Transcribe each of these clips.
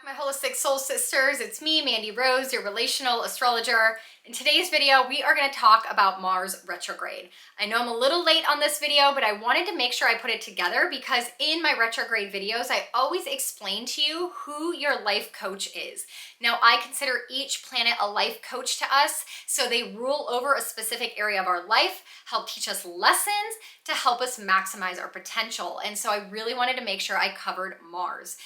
My holistic soul sisters. It's me, Mandy Rose, your relational astrologer. In today's video, we are going to talk about Mars retrograde. I know I'm a little late on this video, but I wanted to make sure I put it together because in my retrograde videos, I always explain to you who your life coach is. Now, I consider each planet a life coach to us, so they rule over a specific area of our life, help teach us lessons to help us maximize our potential. And so I really wanted to make sure I covered Mars.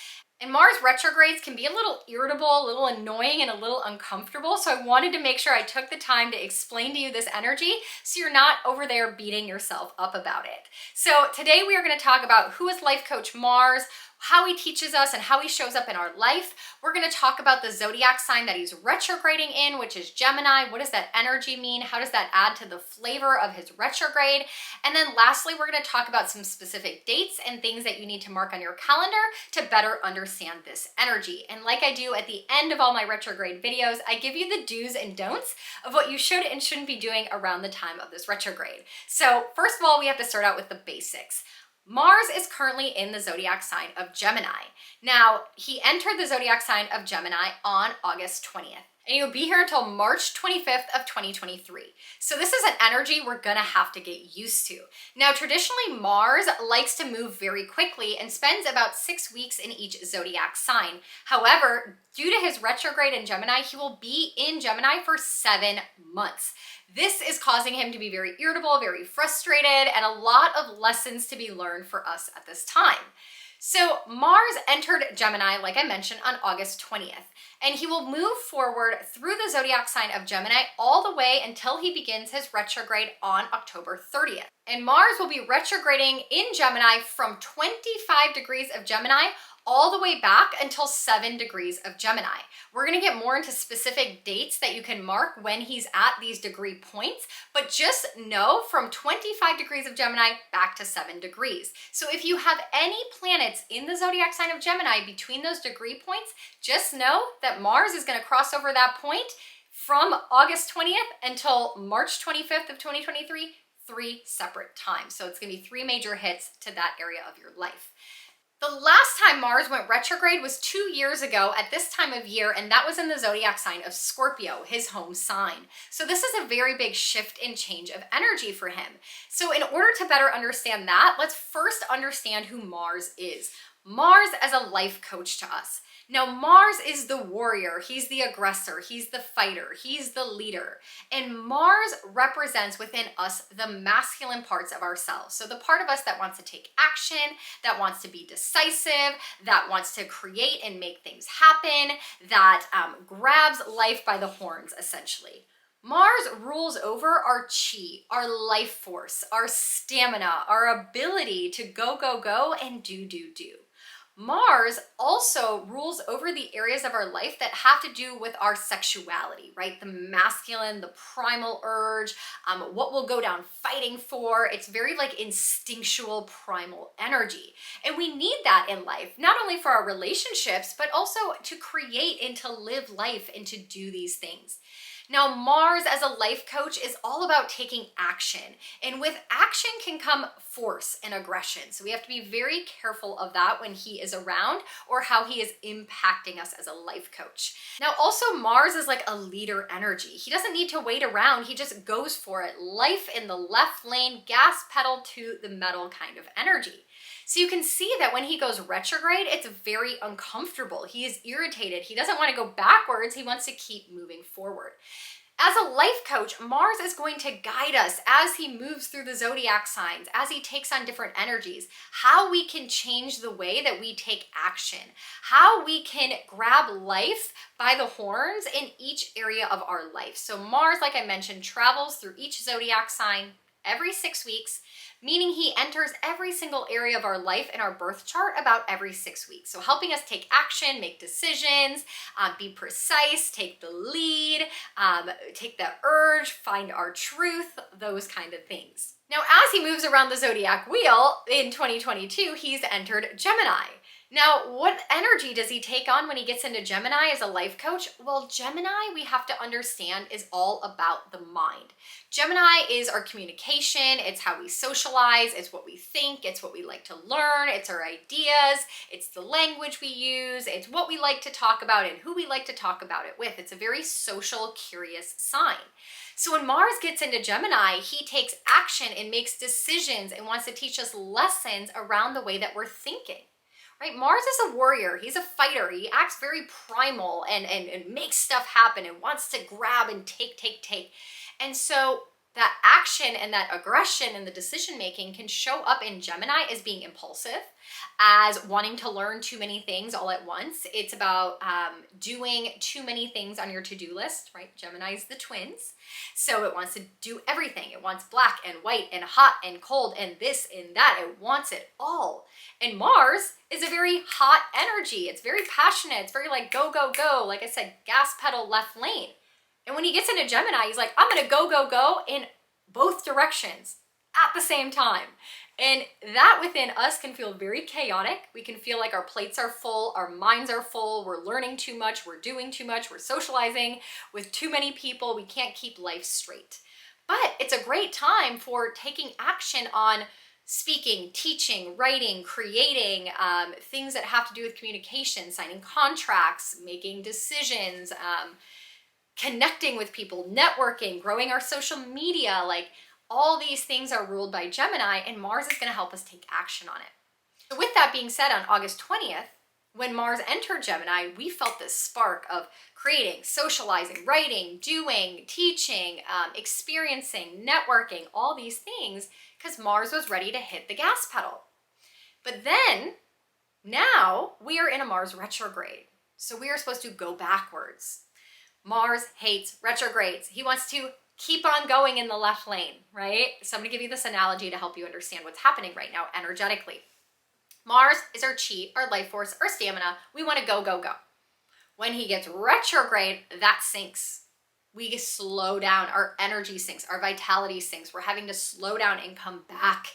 And Mars retrogrades can be a little irritable, a little annoying, and a little uncomfortable. So I wanted to make sure I took the time to explain to you this energy so you're not over there beating yourself up about it. So today we are going to talk about who is life coach Mars, how he teaches us and how he shows up in our life. We're going to talk about the zodiac sign that he's retrograding in, which is Gemini. What does that energy mean? How does that add to the flavor of his retrograde? And then lastly, we're going to talk about some specific dates and things that you need to mark on your calendar to better understand this energy. And like I do at the end of all my retrograde videos, I give you the do's and don'ts of what you should and shouldn't be doing around the time of this retrograde. So first of all, we have to start out with the basics. Mars is currently in the zodiac sign of Gemini. Now, he entered the zodiac sign of Gemini on August 20th, and he'll be here until March 25th of 2023. So this is an energy we're gonna have to get used to. Now, traditionally, Mars likes to move very quickly and spends about 6 weeks in each zodiac sign. However, due to his retrograde in Gemini, he will be in Gemini for 7 months. This is causing him to be very irritable, very frustrated, and a lot of lessons to be learned for us at this time. So Mars entered Gemini, like I mentioned, on August 20th, and he will move forward through the zodiac sign of Gemini all the way until he begins his retrograde on October 30th. And Mars will be retrograding in Gemini from 25 degrees of Gemini all the way back until 7 degrees of Gemini. We're gonna get more into specific dates that you can mark when he's at these degree points, but just know from 25 degrees of Gemini back to 7 degrees. So if you have any planets in the zodiac sign of Gemini between those degree points, just know that Mars is gonna cross over that point from August 20th until March 25th of 2023, 3 separate times. So it's gonna be 3 major hits to that area of your life. The last time Mars went retrograde was 2 years ago at this time of year, and that was in the zodiac sign of Scorpio, his home sign. So this is a very big shift and change of energy for him. So in order to better understand that, let's first understand who Mars is. Mars as a life coach to us. Now, Mars is the warrior, he's the aggressor, he's the fighter, he's the leader. And Mars represents within us the masculine parts of ourselves. So the part of us that wants to take action, that wants to be decisive, that wants to create and make things happen, that grabs life by the horns, essentially. Mars rules over our chi, our life force, our stamina, our ability to go, and do. Mars also rules over the areas of our life that have to do with our sexuality, right? The masculine, the primal urge, what we'll go down fighting for. It's very like instinctual primal energy. And we need that in life, not only for our relationships, but also to create and to live life and to do these things. Now, Mars as a life coach is all about taking action. And with action can come force and aggression. So we have to be very careful of that when he is around or how he is impacting us as a life coach. Now, also Mars is like a leader energy. He doesn't need to wait around. He just goes for it. Life in the left lane, gas pedal to the metal kind of energy. So you can see that when he goes retrograde, it's very uncomfortable. He is irritated. He doesn't want to go backwards. He wants to keep moving forward. As a life coach, Mars is going to guide us as he moves through the zodiac signs, as he takes on different energies, how we can change the way that we take action, how we can grab life by the horns in each area of our life. So Mars, like I mentioned, travels through each zodiac sign every 6 weeks, meaning he enters every single area of our life in our birth chart about every 6 weeks. So helping us take action, make decisions, be precise, take the lead, take the urge, find our truth, those kind of things. Now, as he moves around the zodiac wheel in 2022, he's entered Gemini. Now, what energy does he take on when he gets into Gemini as a life coach? Well, Gemini, we have to understand, is all about the mind. Gemini is our communication, it's how we socialize, it's what we think, it's what we like to learn, it's our ideas, it's the language we use, it's what we like to talk about and who we like to talk about it with. It's a very social, curious sign. So when Mars gets into Gemini, he takes action and makes decisions and wants to teach us lessons around the way that we're thinking. Right? Mars is a warrior. He's a fighter. He acts very primal and makes stuff happen and wants to grab and take. And so that action and that aggression and the decision making can show up in Gemini as being impulsive, as wanting to learn too many things all at once. It's about doing too many things on your to-do list, right? Gemini's the twins. So it wants to do everything. It wants black and white and hot and cold and this and that. It wants it all. And Mars is a very hot energy. It's very passionate. It's very like go, go, go. Like I said, gas pedal left lane. And when he gets into Gemini, he's like, I'm gonna go, go, go in both directions at the same time. And that within us can feel very chaotic. We can feel like our plates are full, our minds are full, we're learning too much, we're doing too much, we're socializing with too many people, we can't keep life straight. But it's a great time for taking action on speaking, teaching, writing, creating, things that have to do with communication, signing contracts, making decisions, connecting with people, networking, growing our social media. Like all these things are ruled by Gemini, and Mars is going to help us take action on it. So with that being said, on August 20th, when Mars entered Gemini, we felt this spark of creating, socializing, writing, doing, teaching, experiencing, networking, all these things, because Mars was ready to hit the gas pedal. But then, now, we are in a Mars retrograde. So we are supposed to go backwards. Mars hates retrogrades. He wants to keep on going in the left lane, right? So I'm gonna give you this analogy to help you understand what's happening right now energetically. Mars is our chi, our life force, our stamina. We wanna go, go, go. When he gets retrograde, that sinks. We slow down, our energy sinks, our vitality sinks. We're having to slow down and come back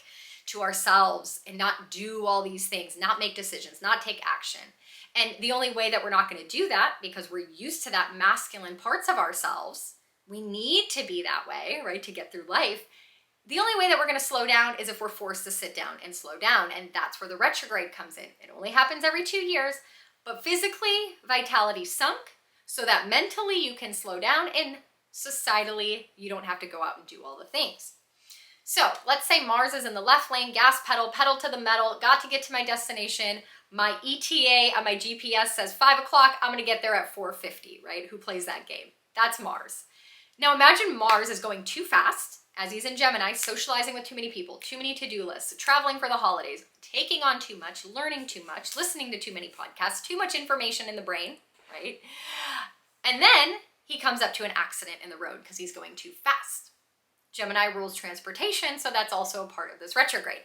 to ourselves and not do all these things, not make decisions, not take action. And the only way that we're not going to do that, because we're used to that masculine parts of ourselves, we need to be that way, right, to get through life. The only way that we're going to slow down is if we're forced to sit down and slow down. And that's where the retrograde comes in. It only happens every 2 years, but physically, vitality sunk, so that mentally you can slow down and societally you don't have to go out and do all the things. So let's say Mars is in the left lane, gas pedal, pedal to the metal, got to get to my destination. My ETA on my GPS says 5 o'clock, I'm gonna get there at 4:50, right? Who plays that game? That's Mars. Now imagine Mars is going too fast as he's in Gemini, socializing with too many people, too many to-do lists, traveling for the holidays, taking on too much, learning too much, listening to too many podcasts, too much information in the brain, right? And then he comes up to an accident in the road because he's going too fast. Gemini rules transportation, so that's also a part of this retrograde.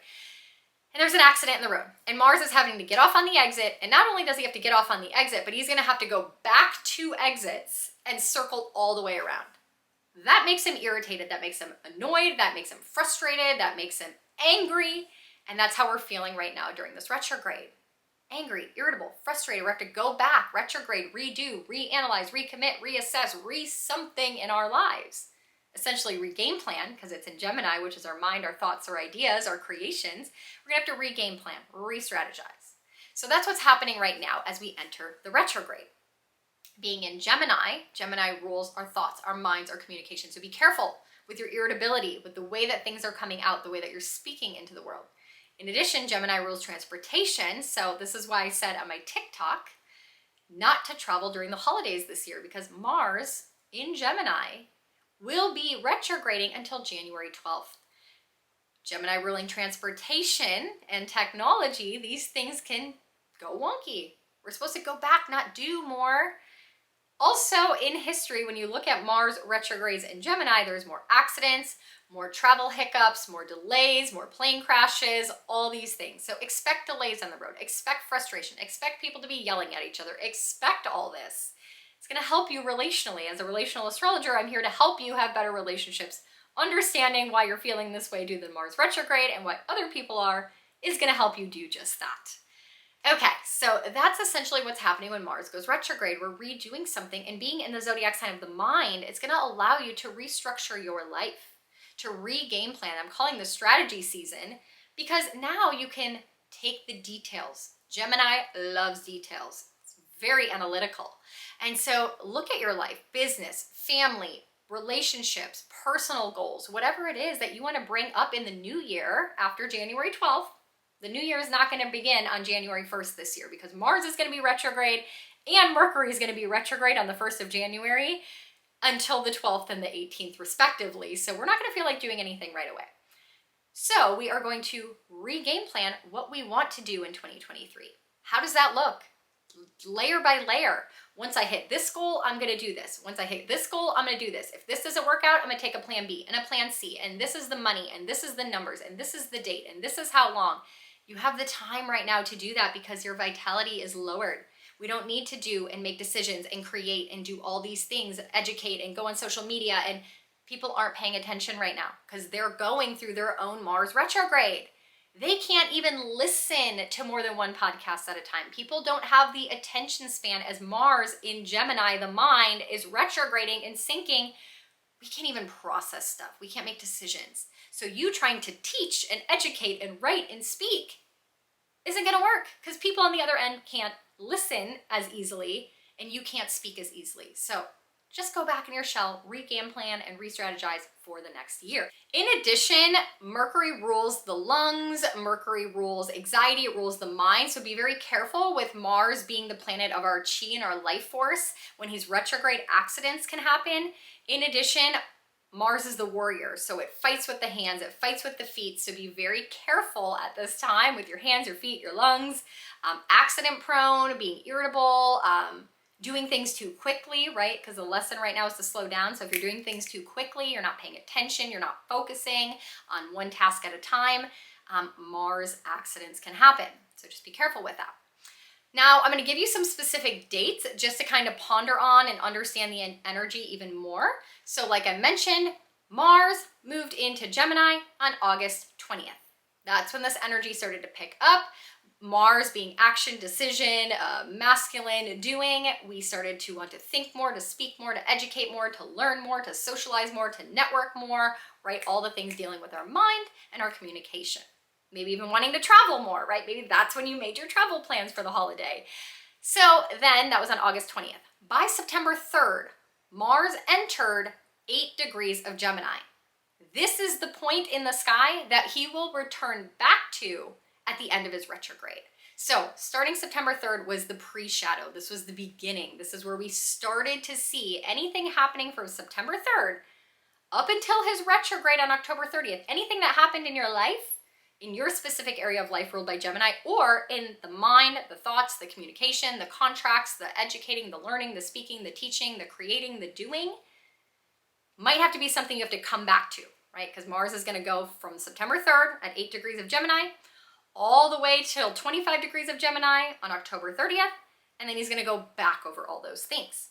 And there's an accident in the road, and Mars is having to get off on the exit, and not only does he have to get off on the exit, but he's gonna have to go back 2 exits and circle all the way around. That makes him irritated, that makes him annoyed, that makes him frustrated, that makes him angry, and that's how we're feeling right now during this retrograde. Angry, irritable, frustrated. We have to go back, retrograde, redo, reanalyze, recommit, reassess, re-something in our lives. Essentially re-game plan, because it's in Gemini, which is our mind, our thoughts, our ideas, our creations. We're gonna have to re-game plan, re-strategize. So that's what's happening right now as we enter the retrograde. Being in Gemini, Gemini rules our thoughts, our minds, our communication. So be careful with your irritability, with the way that things are coming out, the way that you're speaking into the world. In addition, Gemini rules transportation. So this is why I said on my TikTok, not to travel during the holidays this year, because Mars in Gemini will be retrograding until January 12th. Gemini ruling transportation and technology, these things can go wonky. We're supposed to go back, not do more. Also in history, when you look at Mars retrogrades in Gemini, there's more accidents, more travel hiccups, more delays, more plane crashes, all these things. So expect delays on the road, expect frustration, expect people to be yelling at each other, expect all this. It's gonna help you relationally. As a relational astrologer, I'm here to help you have better relationships. Understanding why you're feeling this way due to the Mars retrograde and why other people are is gonna help you do just that. Okay, so that's essentially what's happening when Mars goes retrograde. We're redoing something, and being in the zodiac sign of the mind, it's going to allow you to restructure your life, to re-game plan. I'm calling this strategy season because now you can take the details. Gemini loves details. It's very analytical. And so look at your life, business, family, relationships, personal goals, whatever it is that you want to bring up in the new year after January 12th. The new year is not going to begin on January 1st this year because Mars is going to be retrograde and Mercury is going to be retrograde on the 1st of January until the 12th and the 18th respectively. So we're not going to feel like doing anything right away. So we are going to re-game plan what we want to do in 2023. How does that look? Layer by layer. Once I hit this goal, I'm going to do this. Once I hit this goal, I'm going to do this. If this doesn't work out, I'm going to take a plan B and a plan C. And this is the money, and this is the numbers, and this is the date, and this is how long. You have the time right now to do that because your vitality is lowered. We don't need to do and make decisions and create and do all these things, educate and go on social media, and people aren't paying attention right now because they're going through their own Mars retrograde. They can't even listen to more than one podcast at a time. People don't have the attention span as Mars in Gemini, the mind, is retrograding and sinking. We can't even process stuff. We can't make decisions. So you trying to teach and educate and write and speak isn't going to work because people on the other end can't listen as easily and you can't speak as easily. So just go back in your shell, re-game plan, and re-strategize for the next year. In addition, Mercury rules the lungs, Mercury rules anxiety, it rules the mind. So be very careful with Mars being the planet of our chi and our life force. When he's retrograde, accidents can happen. In addition, Mars is the warrior, so it fights with the hands, it fights with the feet, so be very careful at this time with your hands, your feet, your lungs. Accident prone, being irritable, doing things too quickly, right? Because the lesson right now is to slow down. So if you're doing things too quickly, you're not paying attention, you're not focusing on one task at a time, Mars accidents can happen. So just be careful with that. Now, I'm going to give you some specific dates just to kind of ponder on and understand the energy even more. So like I mentioned, Mars moved into Gemini on August 20th. That's when this energy started to pick up. Mars being action, decision, masculine, doing, we started to want to think more, to speak more, to educate more, to learn more, to socialize more, to network more, right? All the things dealing with our mind and our communication. Maybe even wanting to travel more, right? Maybe that's when you made your travel plans for the holiday. So then that was on August 20th. By September 3rd, Mars entered 8 degrees of Gemini. This is the point in the sky that he will return back to at the end of his retrograde. So starting September 3rd was the pre-shadow. This was the beginning. This is where we started to see anything happening from September 3rd up until his retrograde on October 30th. Anything that happened in your life, in your specific area of life ruled by Gemini, or in the mind, the thoughts, the communication, the contracts, the educating, the learning, the speaking, the teaching, the creating, the doing, might have to be something you have to come back to, right? Because Mars is going to go from September 3rd at 8 degrees of Gemini all the way till 25 degrees of Gemini on October 30th, and then he's going to go back over all those things.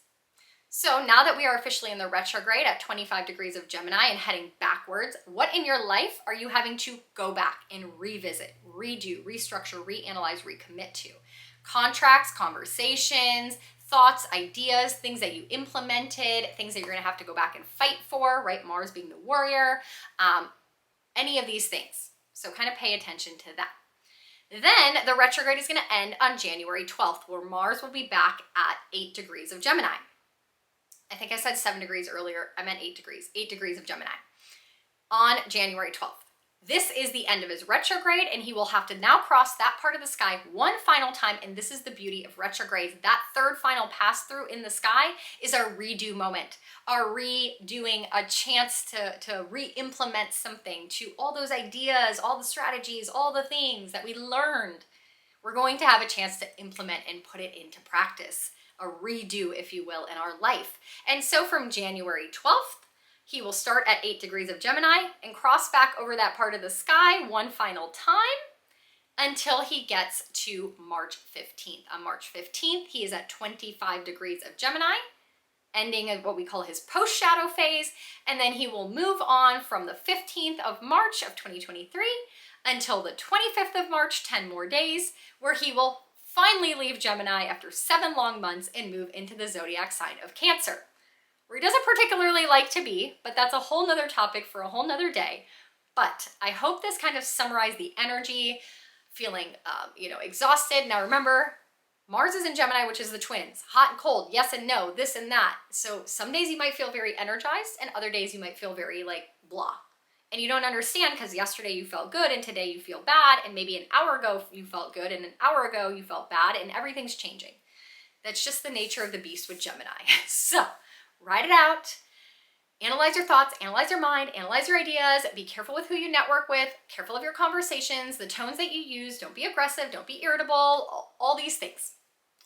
So now that we are officially in the retrograde at 25 degrees of Gemini and heading backwards, what in your life are you having to go back and revisit, redo, restructure, reanalyze, recommit to? Contracts, conversations, thoughts, ideas, things that you implemented, things that you're going to have to go back and fight for, right? Mars being the warrior, any of these things. So kind of pay attention to that. Then the retrograde is going to end on January 12th, where Mars will be back at 8 degrees of Gemini. I think I said 7 degrees earlier. I meant 8 degrees. 8 degrees of Gemini on January 12th. This is the end of his retrograde, and he will have to now cross that part of the sky one final time, and this is the beauty of retrogrades. That third final pass through in the sky is our redo moment, our redoing, a chance to re-implement something, to all those ideas, all the strategies, all the things that we learned. We're going to have a chance to implement and put it into practice, a redo, if you will, in our life. And so from January 12th, he will start at 8 degrees of Gemini and cross back over that part of the sky one final time until he gets to March 15th. On March 15th, he is at 25 degrees of Gemini, ending at what we call his post-shadow phase, and then he will move on from the 15th of March of 2023 until the 25th of March, 10 more days, where he will finally leave Gemini after 7 long months and move into the zodiac sign of Cancer, where he doesn't particularly like to be, but that's a whole nother topic for a whole nother day. But I hope this kind of summarized the energy, feeling, exhausted. Now remember, Mars is in Gemini, which is the twins, hot and cold, yes and no, this and that. So some days you might feel very energized and other days you might feel very like blah. And you don't understand because yesterday you felt good and today you feel bad, and maybe an hour ago you felt good and an hour ago you felt bad, and everything's changing. That's just the nature of the beast with Gemini. So write it out. Analyze your thoughts, analyze your mind, analyze your ideas, be careful with who you network with, careful of your conversations, the tones that you use, don't be aggressive, don't be irritable, all these things.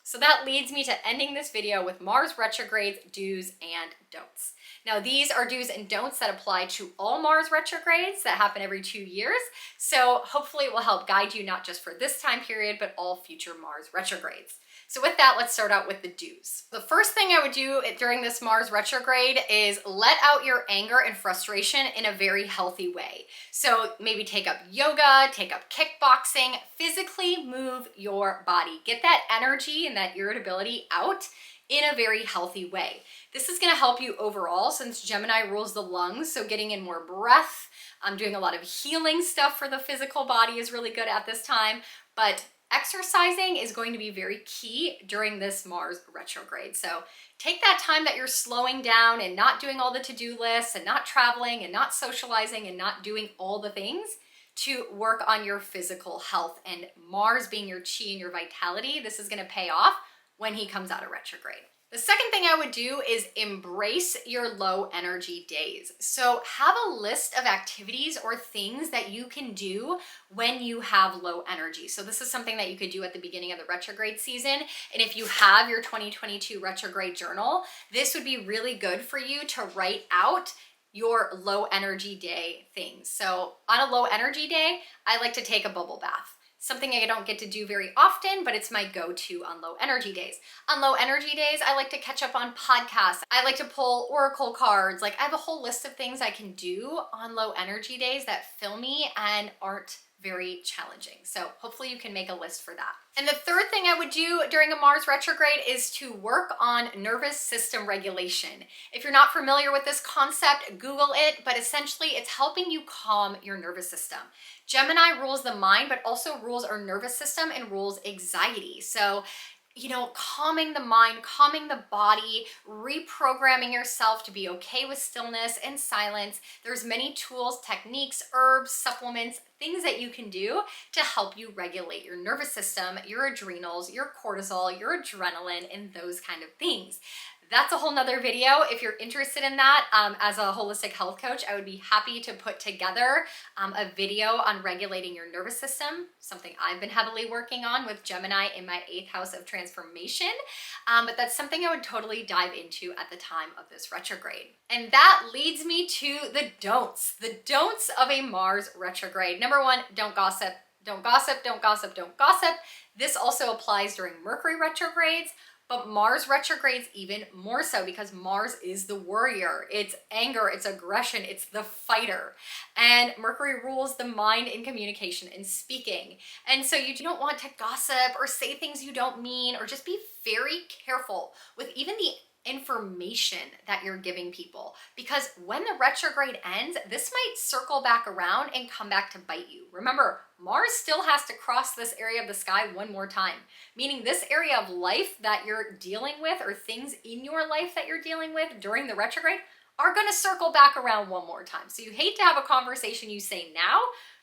So that leads me to ending this video with Mars retrogrades, do's and don'ts. Now these are do's and don'ts that apply to all Mars retrogrades that happen every 2 years. So hopefully it will help guide you not just for this time period, but all future Mars retrogrades. So with that, let's start out with the do's. The first thing I would do during this Mars retrograde is let out your anger and frustration in a very healthy way. So maybe take up yoga, take up kickboxing, physically move your body. Get that energy and that irritability out in a very healthy way. This is gonna help you overall since Gemini rules the lungs, so getting in more breath, doing a lot of healing stuff for the physical body is really good at this time, but exercising is going to be very key during this Mars retrograde. So take that time that you're slowing down and not doing all the to-do lists and not traveling and not socializing and not doing all the things to work on your physical health. And Mars being your chi and your vitality, this is gonna pay off when he comes out of retrograde. The second thing I would do is embrace your low energy days. So have a list of activities or things that you can do when you have low energy. So this is something that you could do at the beginning of the retrograde season. And if you have your 2022 retrograde journal, this would be really good for you to write out your low energy day things. So on a low energy day, I like to take a bubble bath. Something I don't get to do very often, but it's my go-to on low energy days. On low energy days, I like to catch up on podcasts. I like to pull oracle cards. Like I have a whole list of things I can do on low energy days that fill me and aren't very challenging. So hopefully you can make a list for that. And the third thing I would do during a Mars retrograde is to work on nervous system regulation. If you're not familiar with this concept, Google it, but essentially it's helping you calm your nervous system. Gemini rules the mind, but also rules our nervous system and rules anxiety. So calming the mind, calming the body, reprogramming yourself to be okay with stillness and silence. There's many tools, techniques, herbs, supplements, things that you can do to help you regulate your nervous system, your adrenals, your cortisol, your adrenaline, and those kind of things. That's a whole nother video. If you're interested in that, as a holistic health coach, I would be happy to put together a video on regulating your nervous system, something I've been heavily working on with Gemini in my 8th house of transformation. But that's something I would totally dive into at the time of this retrograde. And that leads me to the don'ts. The don'ts of a Mars retrograde. Number 1, don't gossip. Don't gossip, don't gossip, don't gossip. This also applies during Mercury retrogrades, but Mars retrogrades even more so because Mars is the warrior. It's anger, it's aggression, it's the fighter. And Mercury rules the mind in communication and speaking. And so you don't want to gossip or say things you don't mean, or just be very careful with even the information that you're giving people, because when the retrograde ends, this might circle back around and come back to bite you. Remember, Mars still has to cross this area of the sky one more time, meaning this area of life that you're dealing with, or things in your life that you're dealing with during the retrograde, are going to circle back around one more time. So you hate to have a conversation you say now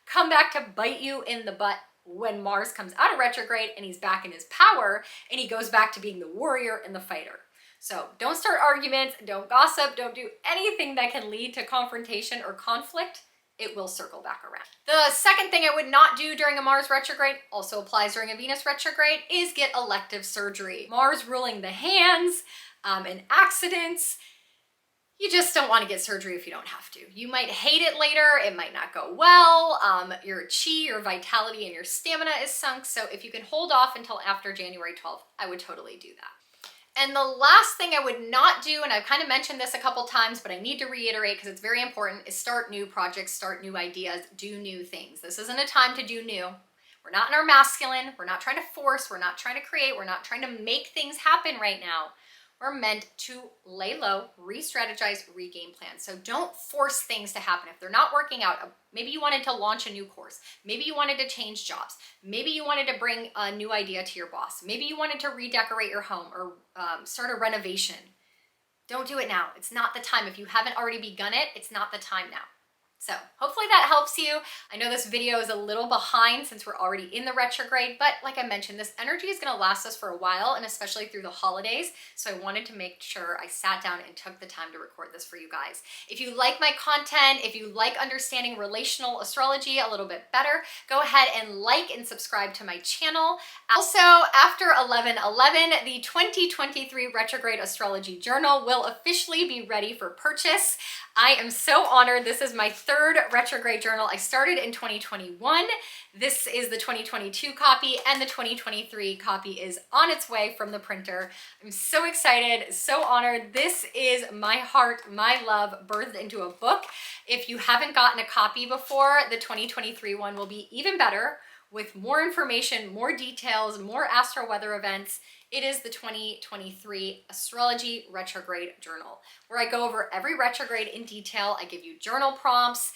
come back to bite you in the butt when Mars comes out of retrograde and he's back in his power and he goes back to being the warrior and the fighter. So don't start arguments, don't gossip, don't do anything that can lead to confrontation or conflict. It will circle back around. The second thing I would not do during a Mars retrograde, also applies during a Venus retrograde, is get elective surgery. Mars ruling the hands and accidents. You just don't want to get surgery if you don't have to. You might hate it later, it might not go well, your chi, your vitality, and your stamina is sunk, so if you can hold off until after January 12th, I would totally do that. And the last thing I would not do, and I've kind of mentioned this a couple times, but I need to reiterate because it's very important, is start new projects, start new ideas, do new things. This isn't a time to do new. We're not in our masculine. We're not trying to force. We're not trying to create. We're not trying to make things happen right now. We're meant to lay low, re-strategize, re-game plan. So don't force things to happen. If they're not working out, maybe you wanted to launch a new course. Maybe you wanted to change jobs. Maybe you wanted to bring a new idea to your boss. Maybe you wanted to redecorate your home or start a renovation. Don't do it now. It's not the time. If you haven't already begun it, it's not the time now. So hopefully that helps you. I know this video is a little behind since we're already in the retrograde, but like I mentioned, this energy is going to last us for a while, and especially through the holidays. So I wanted to make sure I sat down and took the time to record this for you guys. If you like my content, if you like understanding relational astrology a little bit better, go ahead and like and subscribe to my channel. Also, after 11/11, the 2023 Retrograde Astrology Journal will officially be ready for purchase. I am so honored. This is my third retrograde journal. I started in 2021. This is the 2022 copy, and the 2023 copy is on its way from the printer. I'm so excited, so honored. This is my heart, my love, birthed into a book. If you haven't gotten a copy before, the 2023 one will be even better with more information, more details, more astro weather events. It is the 2023 Astrology Retrograde Journal, where I go over every retrograde in detail. I give you journal prompts,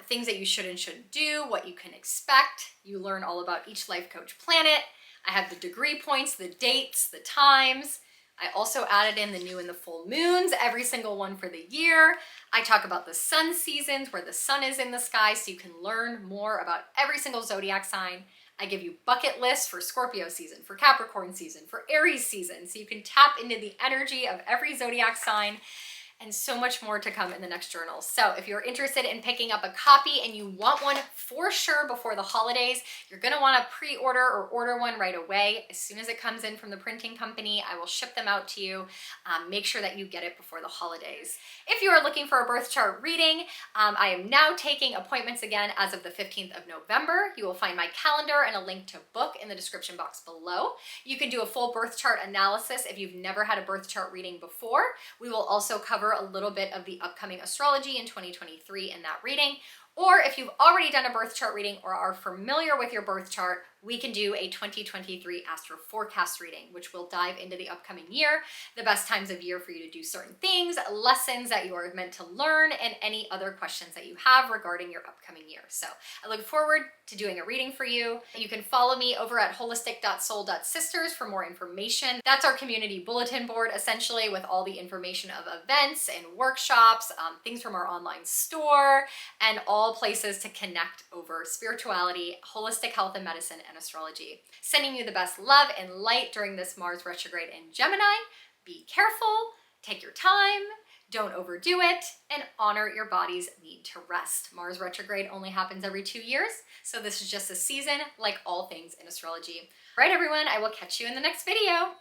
things that you should and shouldn't do, what you can expect. You learn all about each life coach planet. I have the degree points, the dates, the times. I also added in the new and the full moons, every single one for the year. I talk about the sun seasons, where the sun is in the sky, so you can learn more about every single zodiac sign. I give you bucket lists for Scorpio season, for Capricorn season, for Aries season, so you can tap into the energy of every zodiac sign, and so much more to come in the next journal. So if you're interested in picking up a copy and you want one for sure before the holidays, you're gonna wanna pre-order or order one right away. As soon as it comes in from the printing company, I will ship them out to you. Make sure that you get it before the holidays. If you are looking for a birth chart reading, I am now taking appointments again as of the 15th of November. You will find my calendar and a link to book in the description box below. You can do a full birth chart analysis if you've never had a birth chart reading before. We will also cover a little bit of the upcoming astrology in 2023 in that reading. Or if you've already done a birth chart reading or are familiar with your birth chart, we can do a 2023 astro forecast reading, which will dive into the upcoming year, the best times of year for you to do certain things, lessons that you are meant to learn, and any other questions that you have regarding your upcoming year. So I look forward to doing a reading for you. You can follow me over at holistic.soul.sisters for more information. That's our community bulletin board, essentially, with all the information of events and workshops, things from our online store, and all places to connect over spirituality, holistic health and medicine, and astrology. Sending you the best love and light during this Mars retrograde in Gemini. Be careful, take your time, don't overdo it, and honor your body's need to rest. Mars retrograde only happens every 2 years, so this is just a season like all things in astrology. All right, everyone, I will catch you in the next video.